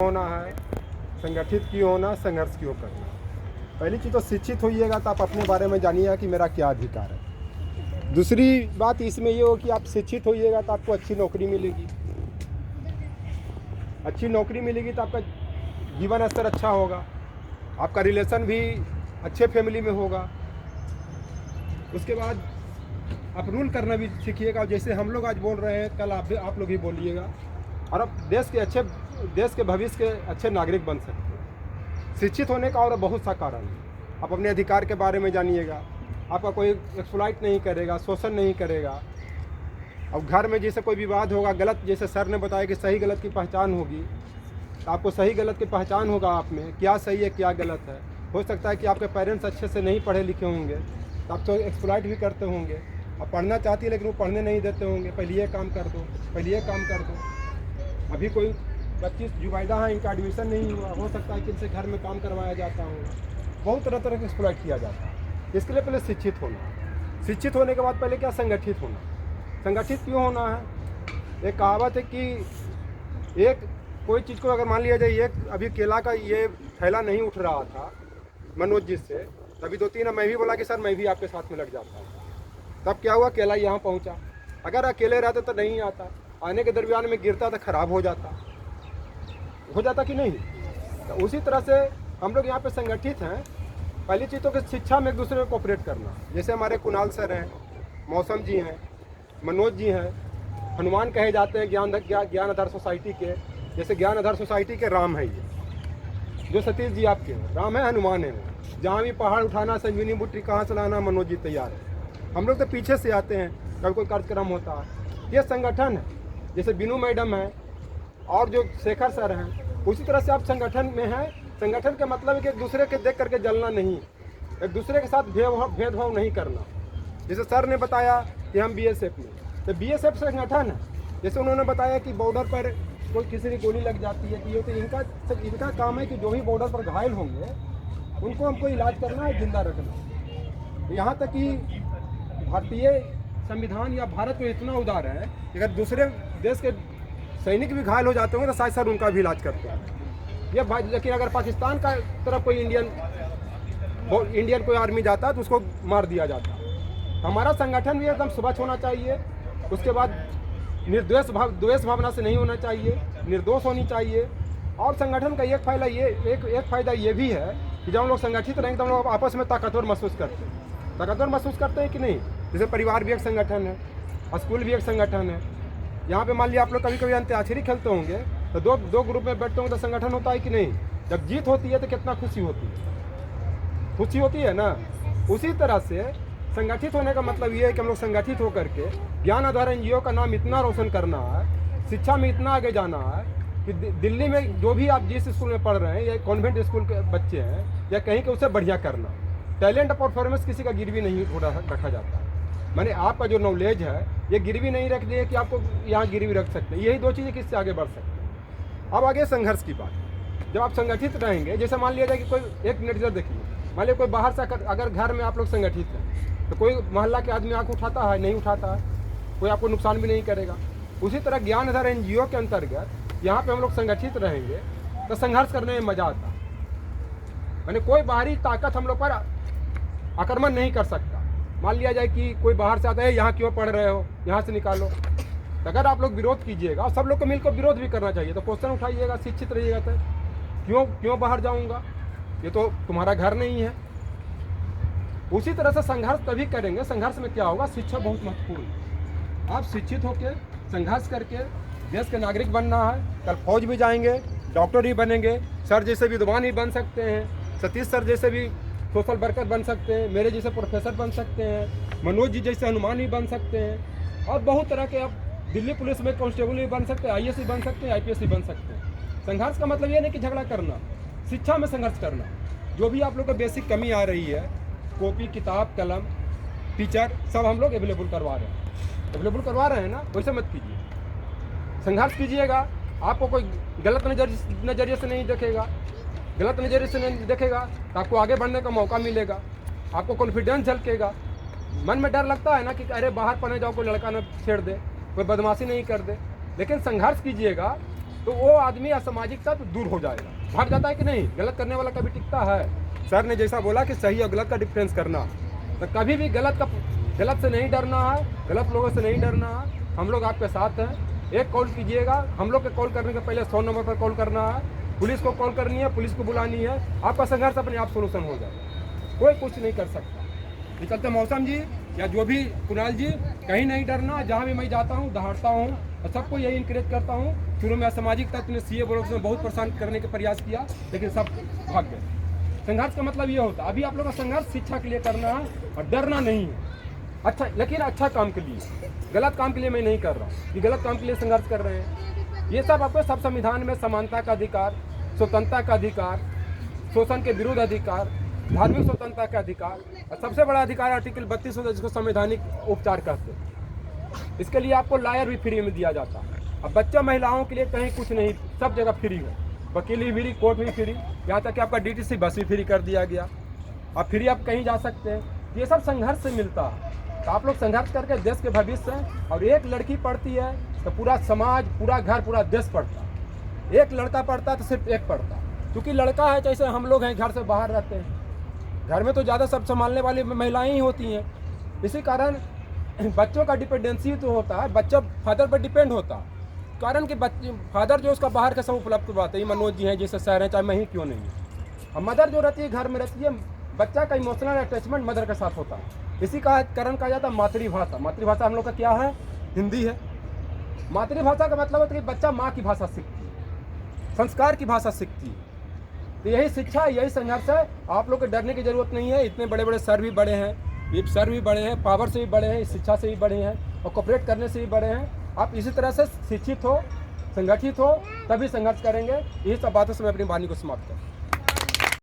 होना है, संगठित क्यों होना, संघर्ष क्यों करना। पहली चीज़ तो शिक्षित होइएगा तो आप अपने बारे में जानिएगा कि मेरा क्या अधिकार है। दूसरी बात इसमें ये हो कि आप शिक्षित होइएगा तो आपको अच्छी नौकरी मिलेगी। अच्छी नौकरी मिलेगी तो आपका जीवन स्तर अच्छा होगा, आपका रिलेशन भी अच्छे फैमिली में होगा। उसके बाद आप रूल करना भी सीखिएगा, जैसे हम लोग आज बोल रहे हैं कल आप लोग ही बोलिएगा, और आप देश के भविष्य के अच्छे नागरिक बन सकते हैं। शिक्षित होने का और बहुत सा कारण है। आप अपने अधिकार के बारे में जानिएगा, आपका कोई एक्सप्लॉइट नहीं करेगा, शोषण नहीं करेगा। अब घर में जैसे कोई विवाद होगा, गलत, जैसे सर ने बताया कि सही गलत की पहचान होगी, तो आपको सही गलत की पहचान होगा, आप में क्या सही है क्या गलत है। हो सकता है कि आपके पेरेंट्स अच्छे से नहीं पढ़े लिखे होंगे तो आप तो एक्सप्लॉइट भी करते होंगे। आप पढ़ना चाहती है लेकिन वो पढ़ने नहीं देते होंगे, पहले ये काम कर दो, पहले ये काम कर दो। अभी कोई 25 जुबैदा हैं, इनका एडमिशन नहीं हुआ, हो सकता है कि इनसे घर में काम करवाया जाता होगा। बहुत तरह तरह के एक्सप्लॉइट किया जाता है। इसके लिए पहले शिक्षित होना, शिक्षित होने के बाद पहले क्या, संगठित होना। संगठित क्यों होना है? एक कहावत है कि एक कोई चीज़ को अगर मान लिया जाए, एक अभी केला का ये थैला नहीं उठ रहा था मनोज जी से, तभी 2-3 मैं भी बोला कि सर मैं भी आपके साथ में लग जाता हूँ। तब क्या हुआ, केला यहाँ पहुँचा। अगर अकेले रहते तो नहीं आता, आने के दरमियान में गिरता तो खराब हो जाता कि नहीं। तो उसी तरह से हम लोग यहाँ पे संगठित हैं। पहली चीज़ तो कि शिक्षा में एक दूसरे को कोऑपरेट करना। जैसे हमारे कुणाल सर हैं, मौसम जी हैं, मनोज जी हैं, हनुमान कहे जाते हैं ज्ञान आधार सोसाइटी के। जैसे ज्ञान आधार सोसाइटी के राम है ये, जो सतीश जी आपके हैं, राम है हनुमान है। जहाँ भी पहाड़ उठाना, संजीवनी बूटी कहाँ से लाना, मनोज जी तैयार है। हम लोग तो पीछे से आते हैं, कभी कोई कार्यक्रम होता है। ये संगठन है। जैसे बिनू मैडम है और जो शेखर सर हैं, उसी तरह से आप संगठन में हैं। संगठन का मतलब है कि एक दूसरे के देख करके जलना नहीं, एक दूसरे के साथ भेदभाव नहीं करना। जैसे सर ने बताया कि हम बीएसएफ में, तो बीएसएफ संगठन है। जैसे उन्होंने बताया कि बॉर्डर पर कोई किसी की गोली लग जाती है, कि ये तो इनका काम है कि जो भी बॉर्डर पर घायल होंगे उनको हमको इलाज करना है, जिंदा रखना। यहाँ तक कि भारतीय संविधान या भारत में इतना उदार है कि अगर दूसरे देश के सैनिक भी घायल हो जाते होंगे तो शायद सर उनका भी इलाज करते हैं। ये भाई, लेकिन अगर पाकिस्तान का तरफ कोई इंडियन कोई आर्मी जाता है तो उसको मार दिया जाता है। हमारा संगठन भी एकदम स्वच्छ होना चाहिए। उसके बाद द्वेष भावना से नहीं होना चाहिए, निर्दोष होनी चाहिए। और संगठन का एक फायदा ये भी है कि जब हम लोग संगठित रहेंगे तो हम लोग आपस में ताकतवर महसूस करते हैं कि नहीं। जैसे परिवार भी एक संगठन है, स्कूल भी एक संगठन है। यहाँ पे मान लिया आप लोग कभी कभी अंत्याक्षरी खेलते होंगे तो दो ग्रुप में बैठते होंगे तो संगठन होता है कि नहीं। जब जीत होती है तो कितना खुशी होती है ना। उसी तरह से संगठित होने का मतलब ये है कि हम लोग संगठित होकर के ज्ञान आधार एनजीओ का नाम इतना रोशन करना है, शिक्षा में इतना आगे जाना है कि दिल्ली में जो भी आप जिस स्कूल में पढ़ रहे हैं या कॉन्वेंट स्कूल के बच्चे हैं या कहीं के, उससे बढ़िया करना। टैलेंट और परफॉर्मेंस किसी का गिरवी नहीं रखा जाता। माने आपका जो नॉलेज है ये गिरवी नहीं रख दिए कि आपको यहाँ गिरवी रख सकते हैं। यही दो चीज़ें किससे आगे बढ़ सकते हैं। अब आगे संघर्ष की बात। जब आप संगठित रहेंगे, जैसे मान लिया जाए कि कोई एक नज़र देखिए, मान लिया कोई बाहर से अगर घर में आप लोग संगठित हैं तो कोई मोहल्ला के आदमी आँख उठाता है, नहीं उठाता है, कोई आपको नुकसान भी नहीं करेगा। उसी तरह ज्ञान आधार एनजीओ के अंतर्गत यहाँ पे हम लोग संगठित रहेंगे तो संघर्ष करने में मजा आता है। यानी कोई बाहरी ताकत हम लोग पर आक्रमण नहीं कर सकता। मान लिया जाए कि कोई बाहर से आता है, यहाँ क्यों पढ़ रहे हो, यहाँ से निकालो। तो अगर आप लोग विरोध कीजिएगा, और सब लोग को मिलकर विरोध भी करना चाहिए, तो क्वेश्चन उठाइएगा, शिक्षित रहिएगा। तो क्यों बाहर जाऊँगा, ये तो तुम्हारा घर नहीं है। उसी तरह से संघर्ष तभी करेंगे। संघर्ष में क्या होगा, शिक्षा बहुत महत्वपूर्ण है। आप शिक्षित होकर संघर्ष करके देश के नागरिक बनना है। कल फौज भी जाएंगे, डॉक्टर ही बनेंगे, सर जैसे विद्वान ही बन सकते हैं, सतीश सर जैसे भी सोशल वर्कर बन सकते हैं, मेरे जैसे प्रोफेसर बन सकते हैं, मनोज जी जैसे हनुमान ही बन सकते हैं, और बहुत तरह के। आप दिल्ली पुलिस में कांस्टेबल भी बन सकते हैं, आईएएस भी बन सकते हैं, आईपीएस भी बन सकते हैं। संघर्ष का मतलब ये नहीं कि झगड़ा करना, शिक्षा में संघर्ष करना। जो भी आप लोग को बेसिक कमी आ रही है, कॉपी, किताब, कलम, टीचर, सब हम लोग अवेलेबल करवा रहे हैं ना। वैसे मत कीजिए, संघर्ष कीजिएगा। आपको कोई गलत नज़रिए से नहीं देखेगा, तो आपको आगे बढ़ने का मौका मिलेगा, आपको कॉन्फिडेंस झलकेगा। मन में डर लगता है ना कि अरे बाहर पढ़ने जाओ, कोई लड़का न छेड़ दे, कोई बदमाशी नहीं कर दे। लेकिन संघर्ष कीजिएगा तो वो आदमी असामाजिकता तो दूर हो जाएगा, भाग जाता है कि नहीं। गलत करने वाला कभी टिकता है। सर ने जैसा बोला कि सही और गलत का डिफरेंस करना, तो कभी भी गलत से नहीं डरना है, गलत लोगों से नहीं डरना है। हम लोग आपके साथ हैं। एक कॉल कीजिएगा, हम लोग के कॉल करने के पहले 100 नंबर पर कॉल करना है, पुलिस को कॉल करनी है, पुलिस को बुलानी है, आपका संघर्ष अपने आप सोल्यूशन हो जाएगा। कोई कुछ नहीं कर सकता। निकलते मौसम जी या जो भी कुणाल जी, कहीं नहीं डरना। जहाँ भी मैं जाता हूँ दहाड़ता हूँ और सबको यही इंकरेज करता हूँ। शुरू में असामाजिक तत्व ने सीए ब्लॉक में बहुत परेशान करने का प्रयास किया, लेकिन सब भाग गए। संघर्ष का मतलब ये होता है, अभी आप लोगों का संघर्ष शिक्षा के लिए करना है और डरना नहीं है। अच्छा, लेकिन अच्छा काम के लिए, गलत काम के लिए मैं नहीं कर रहा हूँ कि गलत काम के लिए संघर्ष कर रहे हैं। ये सब आपको सब संविधान में समानता का अधिकार, स्वतंत्रता का अधिकार, शोषण के विरुद्ध अधिकार, धार्मिक स्वतंत्रता का अधिकार और सबसे बड़ा अधिकार आर्टिकल 32 होता है जिसको संवैधानिक उपचार कहते हैं। इसके लिए आपको लॉयर भी फ्री में दिया जाता है। अब बच्चा महिलाओं के लिए कहीं कुछ नहीं, सब जगह फ्री है। वकील भी फ्री, कोर्ट भी फ्री, यहाँ तक कि आपका डीटीसी बस भी फ्री कर दिया गया। अब फ्री आप कहीं जा सकते हैं। ये सब संघर्ष से मिलता है। तो आप लोग संघर्ष करके देश के भविष्य हैं। और एक लड़की पढ़ती है तो पूरा समाज, पूरा घर, पूरा देश पढ़ता है। एक लड़का पढ़ता है तो सिर्फ एक पढ़ता है। क्योंकि लड़का है, जैसे हम लोग हैं घर से बाहर रहते हैं, घर में तो ज़्यादा सब संभालने वाली महिलाएं ही होती हैं। इसी कारण बच्चों का डिपेंडेंसी तो होता है, बच्चा फादर पर डिपेंड होता है। कारण कि बच्चे फादर जो उसका बाहर का सब उपलब्ध करवाते हैं, मनोज जी हैं जैसे शहर हैं, चाहे मैं ही क्यों नहीं है। और मदर जो रहती है घर में रहती है, बच्चा का इमोशनल अटैचमेंट मदर के साथ होता है। इसी का कारण कहा जाता है मातृभाषा। मातृभाषा हम लोग का क्या है? हिंदी है। मातृभाषा का मतलब होता है कि बच्चा माँ की भाषा सीखती है, संस्कार की भाषा सीखती है। तो यही शिक्षा, यही संघर्ष है। आप लोग को डरने की जरूरत नहीं है। इतने बड़े बड़े सर भी बड़े हैं, ये सर भी बड़े हैं, पावर से भी बड़े हैं, शिक्षा से भी बड़े हैं और कोऑपरेट करने से भी बड़े हैं। आप इसी तरह से शिक्षित हो, संगठित हो, तभी संघर्ष करेंगे। यही सब बातों से मैं अपनी वाणी को समाप्त करूँ।